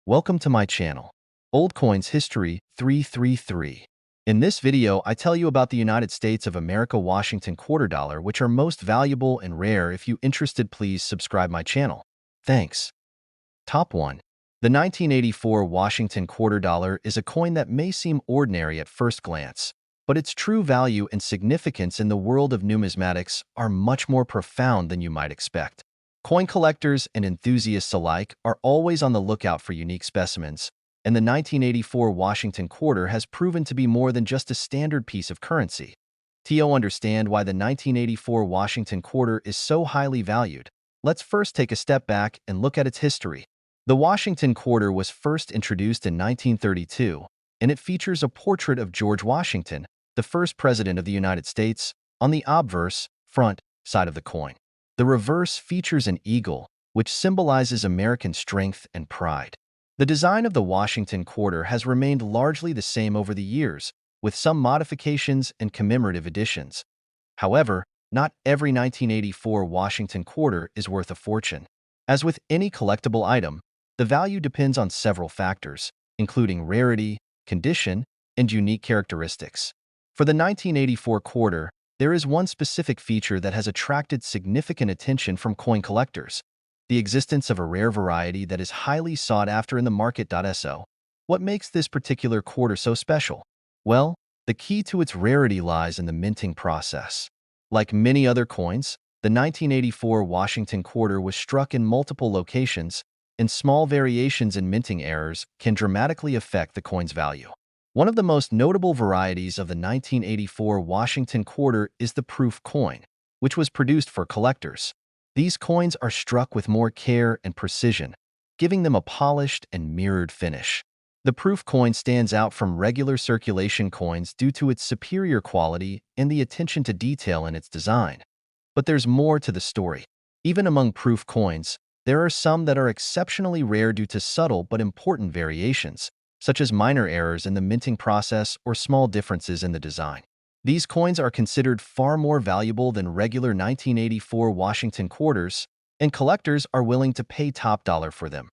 Welcome to my channel, Old Coins History 333. In this video, I tell you about the United States of America Washington quarter dollar, which are most valuable and rare. If you interested, please subscribe my channel. Thanks. Top 1. The 1984 Washington quarter dollar is a coin that may seem ordinary at first glance, but its true value and significance in the world of numismatics are much more profound than you might expect. Coin collectors and enthusiasts alike are always on the lookout for unique specimens, and the 1984 Washington quarter has proven to be more than just a standard piece of currency. To understand why the 1984 Washington quarter is so highly valued, let's first take a step back and look at its history. The Washington quarter was first introduced in 1932, and it features a portrait of George Washington, the first president of the United States, on the obverse, front, side of the coin. The reverse features an eagle, which symbolizes American strength and pride. The design of the Washington quarter has remained largely the same over the years, with some modifications and commemorative additions. However, not every 1984 Washington quarter is worth a fortune. As with any collectible item, the value depends on several factors, including rarity, condition, and unique characteristics. For the 1984 quarter, there is one specific feature that has attracted significant attention from coin collectors: the existence of a rare variety that is highly sought after in the market. So, what makes this particular quarter so special? Well, the key to its rarity lies in the minting process. Like many other coins, the 1984 Washington quarter was struck in multiple locations, and small variations in minting errors can dramatically affect the coin's value. One of the most notable varieties of the 1984 Washington quarter is the proof coin, which was produced for collectors. These coins are struck with more care and precision, giving them a polished and mirrored finish. The proof coin stands out from regular circulation coins due to its superior quality and the attention to detail in its design. But there's more to the story. Even among proof coins, there are some that are exceptionally rare due to subtle but important variations, such as minor errors in the minting process or small differences in the design. These coins are considered far more valuable than regular 1984 Washington quarters, and collectors are willing to pay top dollar for them.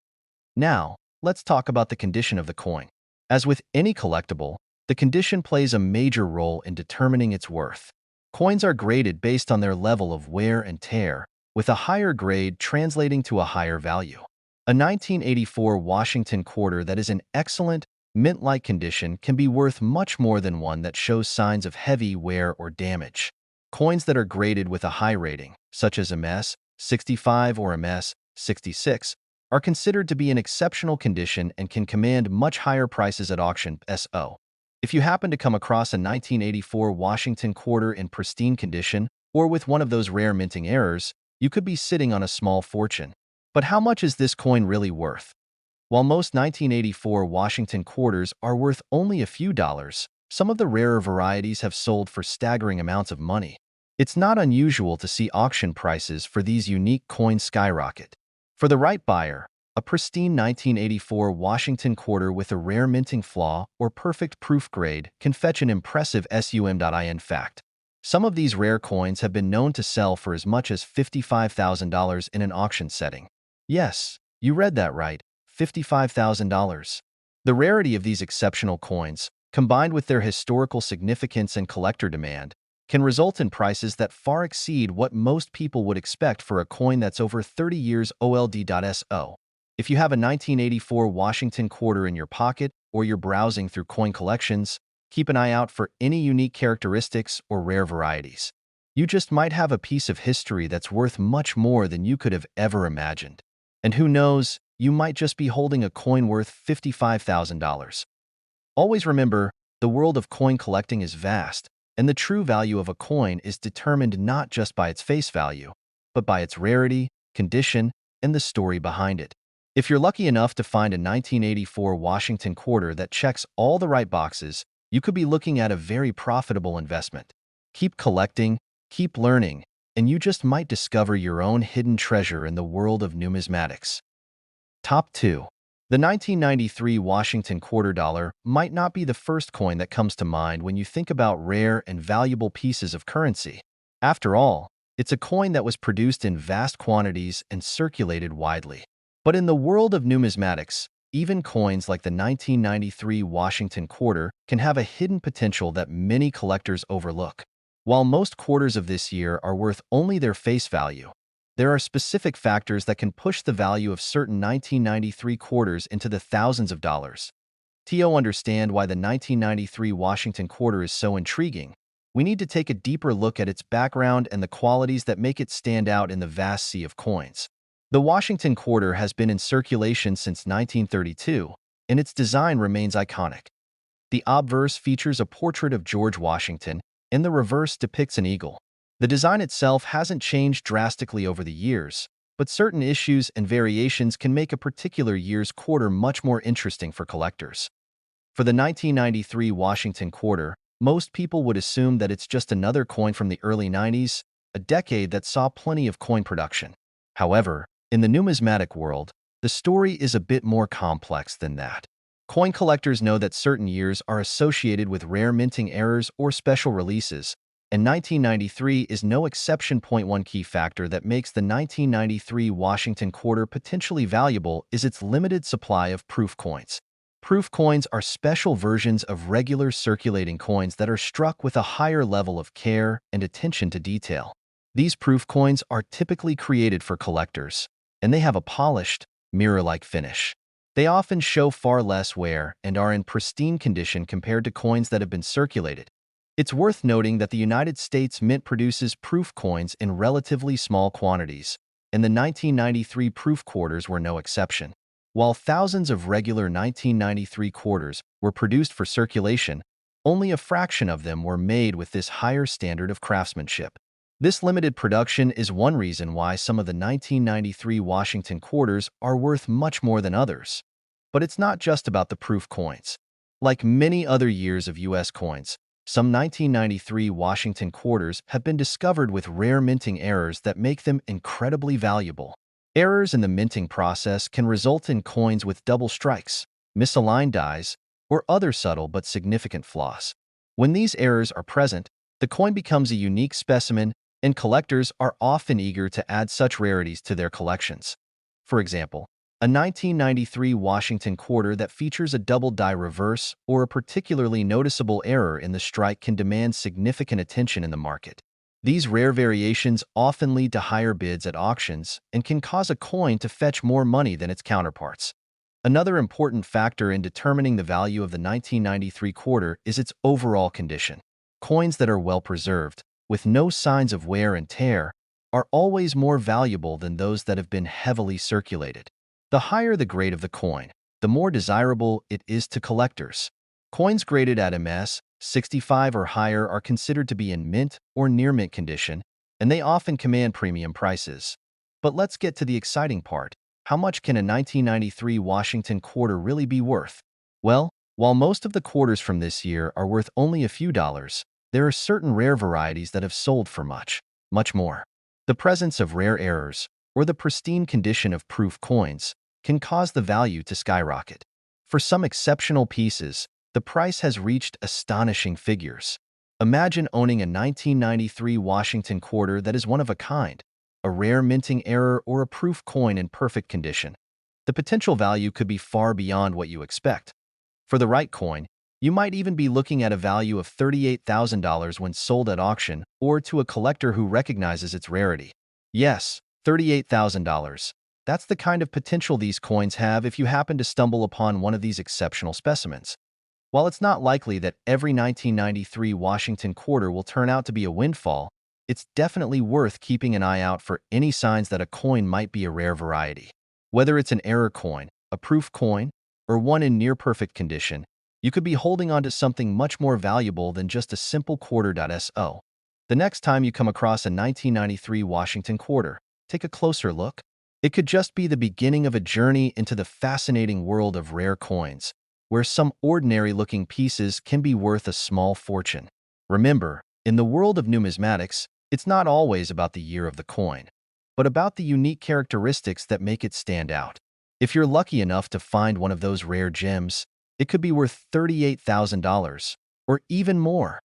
Now, let's talk about the condition of the coin. As with any collectible, the condition plays a major role in determining its worth. Coins are graded based on their level of wear and tear, with a higher grade translating to a higher value. A 1984 Washington quarter that is in excellent, mint-like condition can be worth much more than one that shows signs of heavy wear or damage. Coins that are graded with a high rating, such as MS 65 or MS 66, are considered to be in exceptional condition and can command much higher prices at auction. So, if you happen to come across a 1984 Washington quarter in pristine condition or with one of those rare minting errors, you could be sitting on a small fortune. But how much is this coin really worth? While most 1984 Washington quarters are worth only a few dollars, some of the rarer varieties have sold for staggering amounts of money. It's not unusual to see auction prices for these unique coins skyrocket. For the right buyer, a pristine 1984 Washington quarter with a rare minting flaw or perfect proof grade can fetch an impressive sum. In fact, some of these rare coins have been known to sell for as much as $55,000 in an auction setting. Yes, you read that right, $55,000. The rarity of these exceptional coins, combined with their historical significance and collector demand, can result in prices that far exceed what most people would expect for a coin that's over 30 years old. So, if you have a 1984 Washington quarter in your pocket or you're browsing through coin collections, keep an eye out for any unique characteristics or rare varieties. You just might have a piece of history that's worth much more than you could have ever imagined. And who knows, you might just be holding a coin worth $55,000. Always remember, the world of coin collecting is vast, and the true value of a coin is determined not just by its face value, but by its rarity, condition, and the story behind it. If you're lucky enough to find a 1984 Washington quarter that checks all the right boxes, you could be looking at a very profitable investment. Keep collecting, keep learning, and you just might discover your own hidden treasure in the world of numismatics. Top 2. The 1993 Washington quarter dollar might not be the first coin that comes to mind when you think about rare and valuable pieces of currency. After all, it's a coin that was produced in vast quantities and circulated widely. But in the world of numismatics, Even coins like the 1993 Washington quarter can have a hidden potential that many collectors overlook. While most quarters of this year are worth only their face value, there are specific factors that can push the value of certain 1993 quarters into the thousands of dollars. To understand why the 1993 Washington quarter is so intriguing, we need to take a deeper look at its background and the qualities that make it stand out in the vast sea of coins. The Washington quarter has been in circulation since 1932, and its design remains iconic. The obverse features a portrait of George Washington, and the reverse depicts an eagle. The design itself hasn't changed drastically over the years, but certain issues and variations can make a particular year's quarter much more interesting for collectors. For the 1993 Washington quarter, most people would assume that it's just another coin from the early 90s, a decade that saw plenty of coin production. However, in the numismatic world, the story is a bit more complex than that. Coin collectors know that certain years are associated with rare minting errors or special releases, and 1993 is no exception. One key factor that makes the 1993 Washington quarter potentially valuable is its limited supply of proof coins. Proof coins are special versions of regular circulating coins that are struck with a higher level of care and attention to detail. These proof coins are typically created for collectors, and they have a polished, mirror-like finish. They often show far less wear and are in pristine condition compared to coins that have been circulated. It's worth noting that the United States Mint produces proof coins in relatively small quantities, and the 1993 proof quarters were no exception. While thousands of regular 1993 quarters were produced for circulation, only a fraction of them were made with this higher standard of craftsmanship. This limited production is one reason why some of the 1993 Washington quarters are worth much more than others. But it's not just about the proof coins. Like many other years of U.S. coins, some 1993 Washington quarters have been discovered with rare minting errors that make them incredibly valuable. Errors in the minting process can result in coins with double strikes, misaligned dies, or other subtle but significant flaws. When these errors are present, the coin becomes a unique specimen, and collectors are often eager to add such rarities to their collections. For example, a 1993 Washington quarter that features a double die reverse or a particularly noticeable error in the strike can demand significant attention in the market. These rare variations often lead to higher bids at auctions and can cause a coin to fetch more money than its counterparts. Another important factor in determining the value of the 1993 quarter is its overall condition. Coins that are well preserved, with no signs of wear and tear, are always more valuable than those that have been heavily circulated. The higher the grade of the coin, the more desirable it is to collectors. Coins graded at MS 65 or higher are considered to be in mint or near mint condition, and they often command premium prices. But let's get to the exciting part. How much can a 1993 Washington quarter really be worth? Well, while most of the quarters from this year are worth only a few dollars, there are certain rare varieties that have sold for much, much more. The presence of rare errors, or the pristine condition of proof coins, can cause the value to skyrocket. For some exceptional pieces, the price has reached astonishing figures. Imagine owning a 1993 Washington quarter that is one of a kind, a rare minting error or a proof coin in perfect condition. The potential value could be far beyond what you expect. For the right coin, you might even be looking at a value of $38,000 when sold at auction or to a collector who recognizes its rarity. Yes, $38,000. That's the kind of potential these coins have if you happen to stumble upon one of these exceptional specimens. While it's not likely that every 1993 Washington quarter will turn out to be a windfall, it's definitely worth keeping an eye out for any signs that a coin might be a rare variety. Whether it's an error coin, a proof coin, or one in near-perfect condition, you could be holding on to something much more valuable than just a simple quarter.so. The next time you come across a 1993 Washington quarter, take a closer look. It could just be the beginning of a journey into the fascinating world of rare coins, where some ordinary-looking pieces can be worth a small fortune. Remember, in the world of numismatics, it's not always about the year of the coin, but about the unique characteristics that make it stand out. If you're lucky enough to find one of those rare gems, it could be worth $38,000, or even more.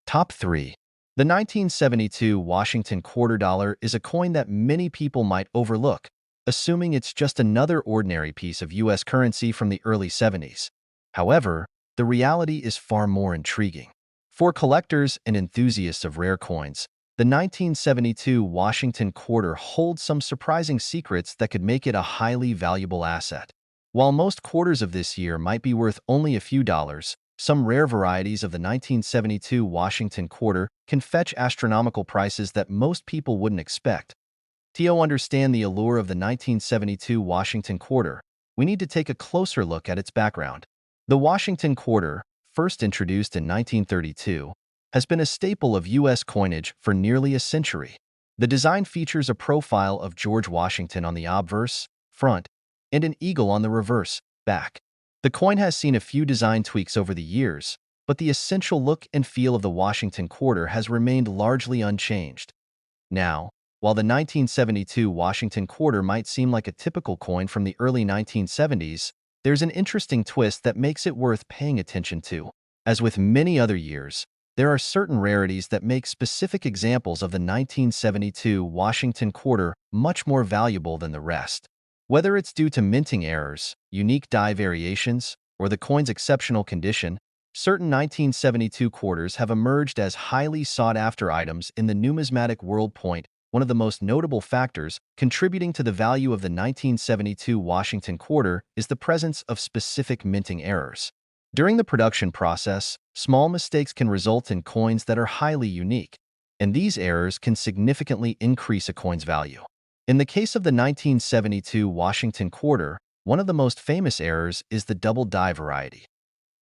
Top 3. The 1972 Washington quarter dollar is a coin that many people might overlook, assuming it's just another ordinary piece of US currency from the early 70s. However, the reality is far more intriguing. For collectors and enthusiasts of rare coins, the 1972 Washington quarter holds some surprising secrets that could make it a highly valuable asset. While most quarters of this year might be worth only a few dollars, some rare varieties of the 1972 Washington quarter can fetch astronomical prices that most people wouldn't expect. To understand the allure of the 1972 Washington quarter, we need to take a closer look at its background. The Washington quarter, first introduced in 1932, has been a staple of U.S. coinage for nearly a century. The design features a profile of George Washington on the obverse, front, and an eagle on the reverse, back. The coin has seen a few design tweaks over the years, but the essential look and feel of the Washington quarter has remained largely unchanged. Now, while the 1972 Washington quarter might seem like a typical coin from the early 1970s, there's an interesting twist that makes it worth paying attention to. As with many other years, there are certain rarities that make specific examples of the 1972 Washington quarter much more valuable than the rest. Whether it's due to minting errors, unique die variations, or the coin's exceptional condition, certain 1972 quarters have emerged as highly sought-after items in the numismatic world. One of the most notable factors contributing to the value of the 1972 Washington quarter is the presence of specific minting errors. During the production process, small mistakes can result in coins that are highly unique, and these errors can significantly increase a coin's value. In the case of the 1972 Washington quarter, one of the most famous errors is the double die variety.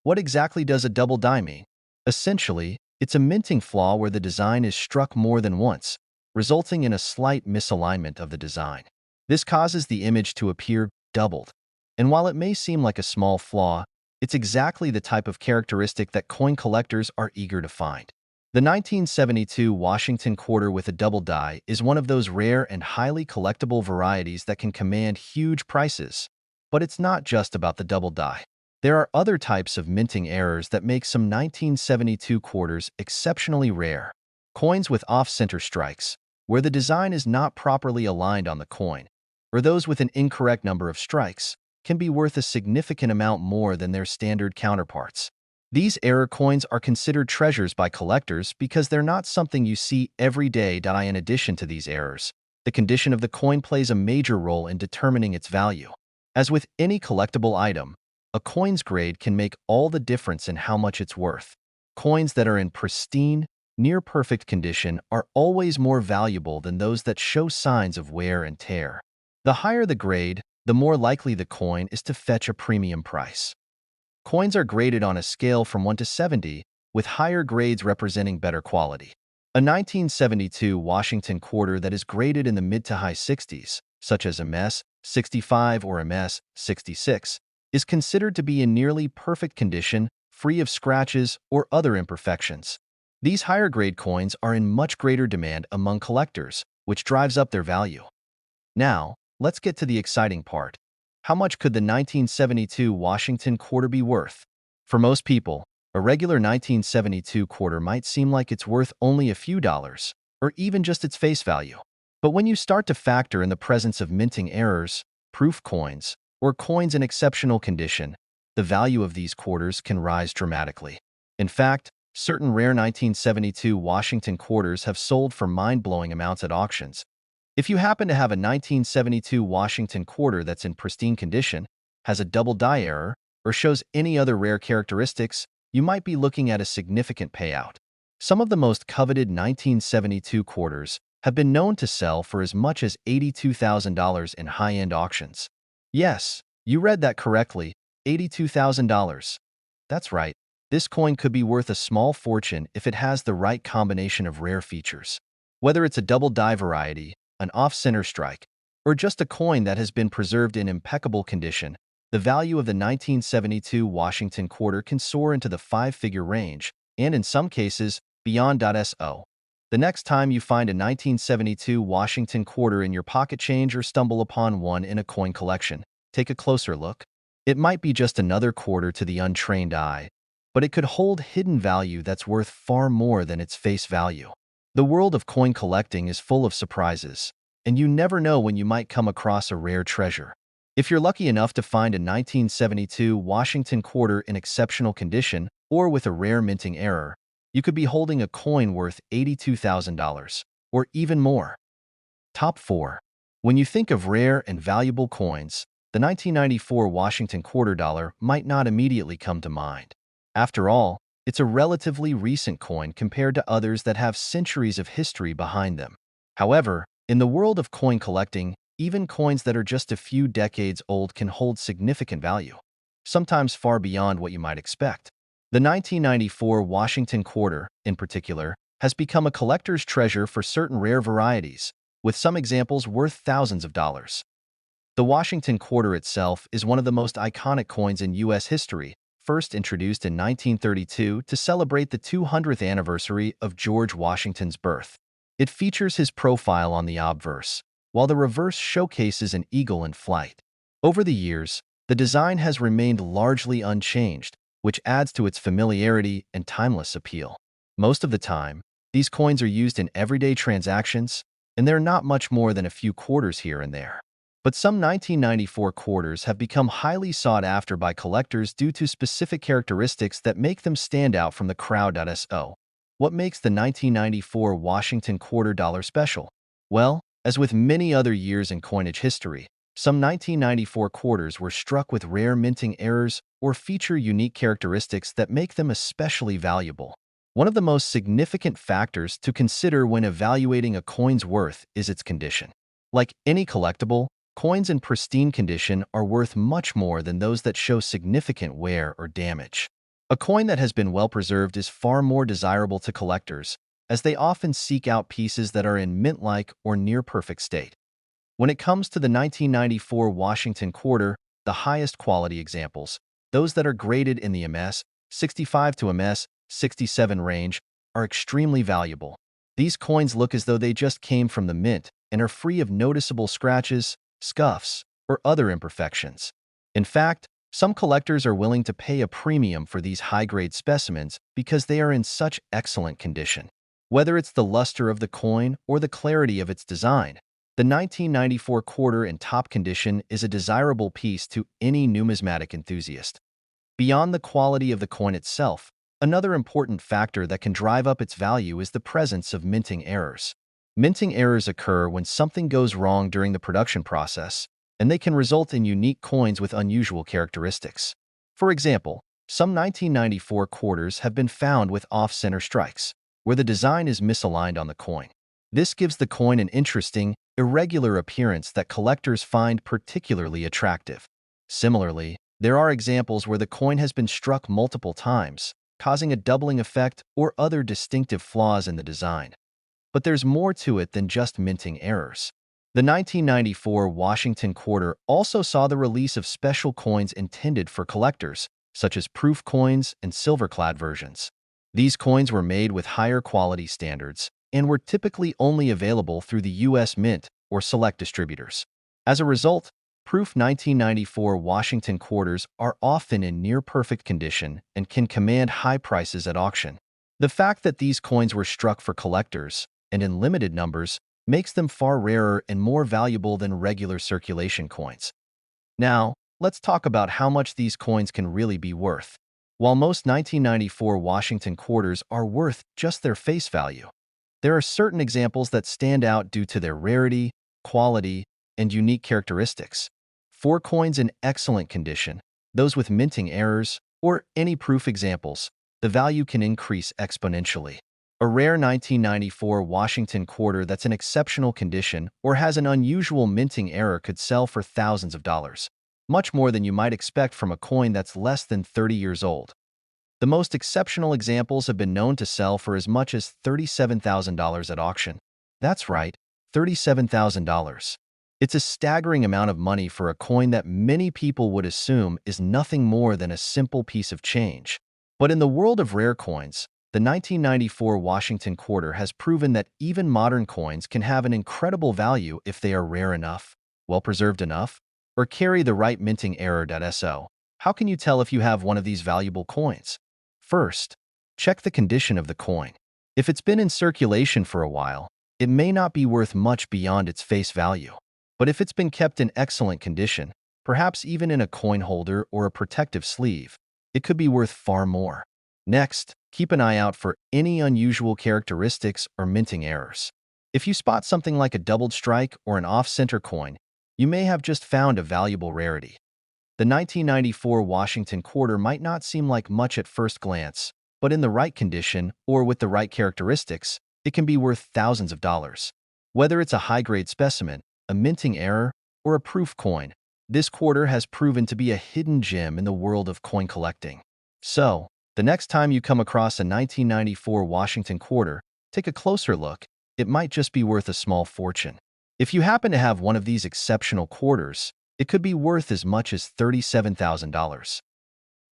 What exactly does a double die mean? Essentially, it's a minting flaw where the design is struck more than once, resulting in a slight misalignment of the design. This causes the image to appear doubled. And while it may seem like a small flaw, it's exactly the type of characteristic that coin collectors are eager to find. The 1972 Washington quarter with a double die is one of those rare and highly collectible varieties that can command huge prices. But it's not just about the double die. There are other types of minting errors that make some 1972 quarters exceptionally rare. Coins with off-center strikes, where the design is not properly aligned on the coin, or those with an incorrect number of strikes, can be worth a significant amount more than their standard counterparts. These error coins are considered treasures by collectors because they're not something you see every day. In addition to these errors, the condition of the coin plays a major role in determining its value. As with any collectible item, a coin's grade can make all the difference in how much it's worth. Coins that are in pristine, near-perfect condition are always more valuable than those that show signs of wear and tear. The higher the grade, the more likely the coin is to fetch a premium price. Coins are graded on a scale from 1 to 70, with higher grades representing better quality. A 1972 Washington quarter that is graded in the mid to high 60s, such as MS 65 or MS 66, is considered to be in nearly perfect condition, free of scratches or other imperfections. These higher-grade coins are in much greater demand among collectors, which drives up their value. Now, let's get to the exciting part. How much could the 1972 Washington quarter be worth? For most people, a regular 1972 quarter might seem like it's worth only a few dollars, or even just its face value. But when you start to factor in the presence of minting errors, proof coins, or coins in exceptional condition, the value of these quarters can rise dramatically. In fact, certain rare 1972 Washington quarters have sold for mind-blowing amounts at auctions. If you happen to have a 1972 Washington quarter that's in pristine condition, has a double die error, or shows any other rare characteristics, you might be looking at a significant payout. Some of the most coveted 1972 quarters have been known to sell for as much as $82,000 in high-end auctions. Yes, you read that correctly, $82,000. That's right, this coin could be worth a small fortune if it has the right combination of rare features. Whether it's a double die variety, an off-center strike, or just a coin that has been preserved in impeccable condition, the value of the 1972 Washington quarter can soar into the five-figure range, and in some cases, beyond. The next time you find a 1972 Washington quarter in your pocket change or stumble upon one in a coin collection, take a closer look. It might be just another quarter to the untrained eye, but it could hold hidden value that's worth far more than its face value. The world of coin collecting is full of surprises, and you never know when you might come across a rare treasure. If you're lucky enough to find a 1972 Washington quarter in exceptional condition or with a rare minting error, you could be holding a coin worth $82,000 or even more. Top 4. When you think of rare and valuable coins, the 1994 Washington quarter dollar might not immediately come to mind. After all, it's a relatively recent coin compared to others that have centuries of history behind them. However, in the world of coin collecting, even coins that are just a few decades old can hold significant value, sometimes far beyond what you might expect. The 1994 Washington quarter, in particular, has become a collector's treasure for certain rare varieties, with some examples worth thousands of dollars. The Washington quarter itself is one of the most iconic coins in U.S. history, first introduced in 1932 to celebrate the 200th anniversary of George Washington's birth. It features his profile on the obverse, while the reverse showcases an eagle in flight. Over the years, the design has remained largely unchanged, which adds to its familiarity and timeless appeal. Most of the time, these coins are used in everyday transactions, and they're not much more than a few quarters here and there. But some 1994 quarters have become highly sought after by collectors due to specific characteristics that make them stand out from the crowd. So, what makes the 1994 Washington quarter dollar special? Well, as with many other years in coinage history, some 1994 quarters were struck with rare minting errors or feature unique characteristics that make them especially valuable. One of the most significant factors to consider when evaluating a coin's worth is its condition. Like any collectible, coins in pristine condition are worth much more than those that show significant wear or damage. A coin that has been well preserved is far more desirable to collectors, as they often seek out pieces that are in mint-like or near-perfect state. When it comes to the 1994 Washington quarter, the highest quality examples, those that are graded in the MS 65 to MS 67 range, are extremely valuable. These coins look as though they just came from the mint and are free of noticeable scratches, scuffs, or other imperfections. In fact, some collectors are willing to pay a premium for these high-grade specimens because they are in such excellent condition. Whether it's the luster of the coin or the clarity of its design, the 1994 quarter in top condition is a desirable piece to any numismatic enthusiast. Beyond the quality of the coin itself, another important factor that can drive up its value is the presence of minting errors. Minting errors occur when something goes wrong during the production process, and they can result in unique coins with unusual characteristics. For example, some 1994 quarters have been found with off-center strikes, where the design is misaligned on the coin. This gives the coin an interesting, irregular appearance that collectors find particularly attractive. Similarly, there are examples where the coin has been struck multiple times, causing a doubling effect or other distinctive flaws in the design. But there's more to it than just minting errors. The 1994 Washington quarter also saw the release of special coins intended for collectors, such as proof coins and silver-clad versions. These coins were made with higher quality standards and were typically only available through the U.S. Mint or select distributors. As a result, proof 1994 Washington quarters are often in near-perfect condition and can command high prices at auction. The fact that these coins were struck for collectors, and in limited numbers, makes them far rarer and more valuable than regular circulation coins. Now, let's talk about how much these coins can really be worth. While most 1994 Washington quarters are worth just their face value, there are certain examples that stand out due to their rarity, quality, and unique characteristics. For coins in excellent condition, those with minting errors, or any proof examples, the value can increase exponentially. A rare 1994 Washington quarter that's in exceptional condition or has an unusual minting error could sell for thousands of dollars, much more than you might expect from a coin that's less than 30 years old. The most exceptional examples have been known to sell for as much as $37,000 at auction. That's right, $37,000. It's a staggering amount of money for a coin that many people would assume is nothing more than a simple piece of change. But in the world of rare coins, the 1994 Washington quarter has proven that even modern coins can have an incredible value if they are rare enough, well-preserved enough, or carry the right minting error. So, how can you tell if you have one of these valuable coins? First, check the condition of the coin. If it's been in circulation for a while, it may not be worth much beyond its face value. But if it's been kept in excellent condition, perhaps even in a coin holder or a protective sleeve, it could be worth far more. Next, keep an eye out for any unusual characteristics or minting errors. If you spot something like a doubled strike or an off-center coin, you may have just found a valuable rarity. The 1994 Washington quarter might not seem like much at first glance, but in the right condition or with the right characteristics, it can be worth thousands of dollars. Whether it's a high-grade specimen, a minting error, or a proof coin, this quarter has proven to be a hidden gem in the world of coin collecting. So, the next time you come across a 1994 Washington quarter, take a closer look. It might just be worth a small fortune. If you happen to have one of these exceptional quarters, it could be worth as much as $37,000.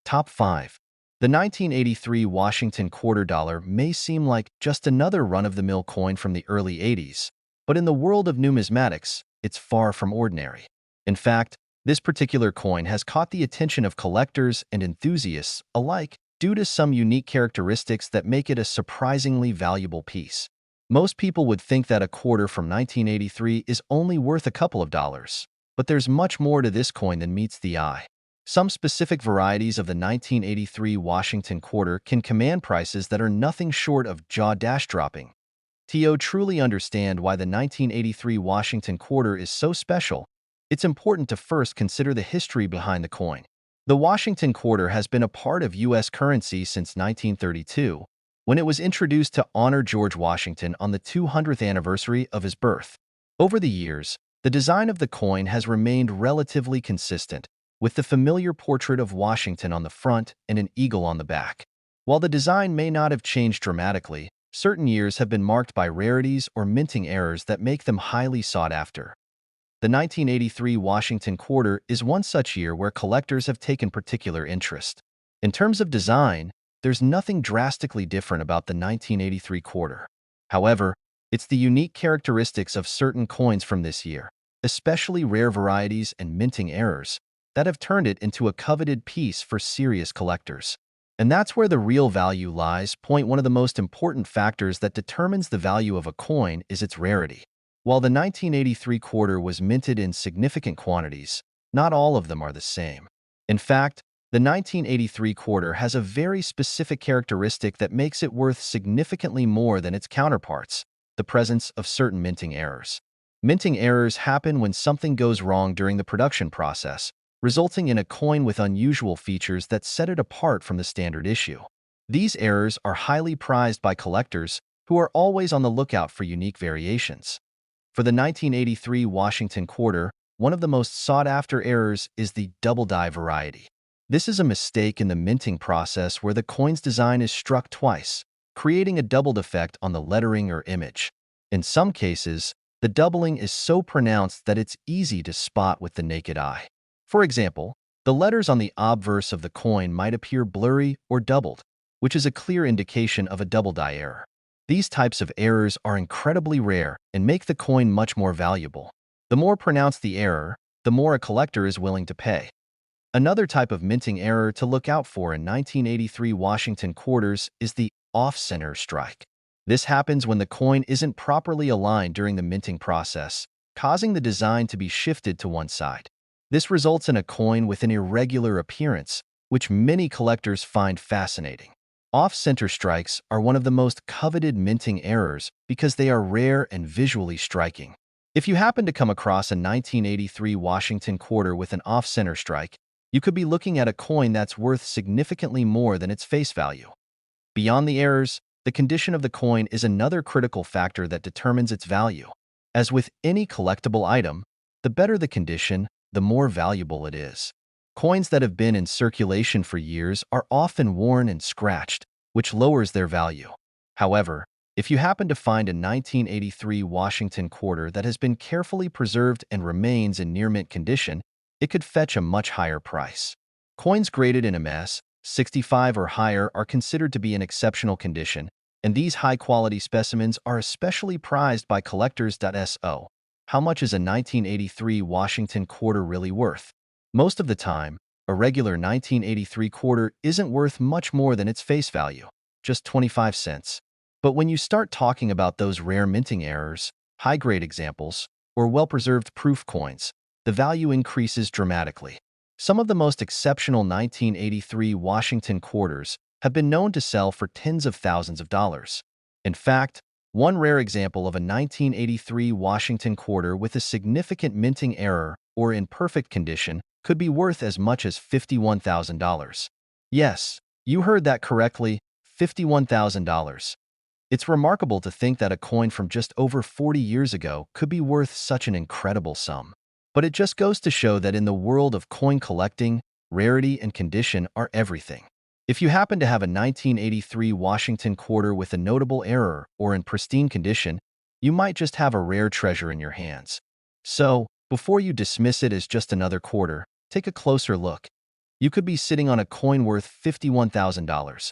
Top 5. The 1983 Washington quarter dollar may seem like just another run-of-the-mill coin from the early 80s, but in the world of numismatics, it's far from ordinary. In fact, this particular coin has caught the attention of collectors and enthusiasts alike due to some unique characteristics that make it a surprisingly valuable piece. Most people would think that a quarter from 1983 is only worth a couple of dollars, but there's much more to this coin than meets the eye. Some specific varieties of the 1983 Washington quarter can command prices that are nothing short of jaw-dropping. To truly understand why the 1983 Washington quarter is so special, it's important to first consider the history behind the coin. The Washington quarter has been a part of U.S. currency since 1932, when it was introduced to honor George Washington on the 200th anniversary of his birth. Over the years, the design of the coin has remained relatively consistent, with the familiar portrait of Washington on the front and an eagle on the back. While the design may not have changed dramatically, certain years have been marked by rarities or minting errors that make them highly sought after. The 1983 Washington quarter is one such year where collectors have taken particular interest. In terms of design, there's nothing drastically different about the 1983 quarter. However, it's the unique characteristics of certain coins from this year, especially rare varieties and minting errors, that have turned it into a coveted piece for serious collectors. And that's where the real value lies. One of the most important factors that determines the value of a coin is its rarity. While the 1983 quarter was minted in significant quantities, not all of them are the same. In fact, the 1983 quarter has a very specific characteristic that makes it worth significantly more than its counterparts: the presence of certain minting errors. Minting errors happen when something goes wrong during the production process, resulting in a coin with unusual features that set it apart from the standard issue. These errors are highly prized by collectors who are always on the lookout for unique variations. For the 1983 Washington quarter, one of the most sought-after errors is the double die variety. This is a mistake in the minting process where the coin's design is struck twice, creating a doubled effect on the lettering or image. In some cases, the doubling is so pronounced that it's easy to spot with the naked eye. For example, the letters on the obverse of the coin might appear blurry or doubled, which is a clear indication of a double die error. These types of errors are incredibly rare and make the coin much more valuable. The more pronounced the error, the more a collector is willing to pay. Another type of minting error to look out for in 1983 Washington quarters is the off-center strike. This happens when the coin isn't properly aligned during the minting process, causing the design to be shifted to one side. This results in a coin with an irregular appearance, which many collectors find fascinating. Off-center strikes are one of the most coveted minting errors because they are rare and visually striking. If you happen to come across a 1983 Washington quarter with an off-center strike, you could be looking at a coin that's worth significantly more than its face value. Beyond the errors, the condition of the coin is another critical factor that determines its value. As with any collectible item, the better the condition, the more valuable it is. Coins that have been in circulation for years are often worn and scratched, which lowers their value. However, if you happen to find a 1983 Washington quarter that has been carefully preserved and remains in near-mint condition, it could fetch a much higher price. Coins graded in MS 65 or higher are considered to be in exceptional condition, and these high-quality specimens are especially prized by collectors. So, how much is a 1983 Washington quarter really worth? Most of the time, a regular 1983 quarter isn't worth much more than its face value, just 25 cents. But when you start talking about those rare minting errors, high-grade examples, or well-preserved proof coins, the value increases dramatically. Some of the most exceptional 1983 Washington quarters have been known to sell for tens of thousands of dollars. In fact, one rare example of a 1983 Washington quarter with a significant minting error or in perfect condition could be worth as much as $51,000. Yes, you heard that correctly, $51,000. It's remarkable to think that a coin from just over 40 years ago could be worth such an incredible sum. But it just goes to show that in the world of coin collecting, rarity and condition are everything. If you happen to have a 1983 Washington quarter with a notable error or in pristine condition, you might just have a rare treasure in your hands. So, before you dismiss it as just another quarter, take a closer look. You could be sitting on a coin worth $51,000.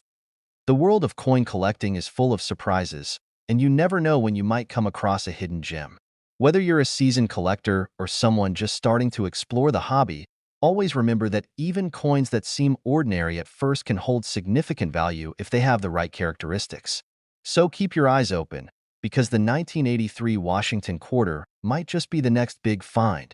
The world of coin collecting is full of surprises, and you never know when you might come across a hidden gem. Whether you're a seasoned collector or someone just starting to explore the hobby, always remember that even coins that seem ordinary at first can hold significant value if they have the right characteristics. So keep your eyes open, because the 1983 Washington quarter might just be the next big find.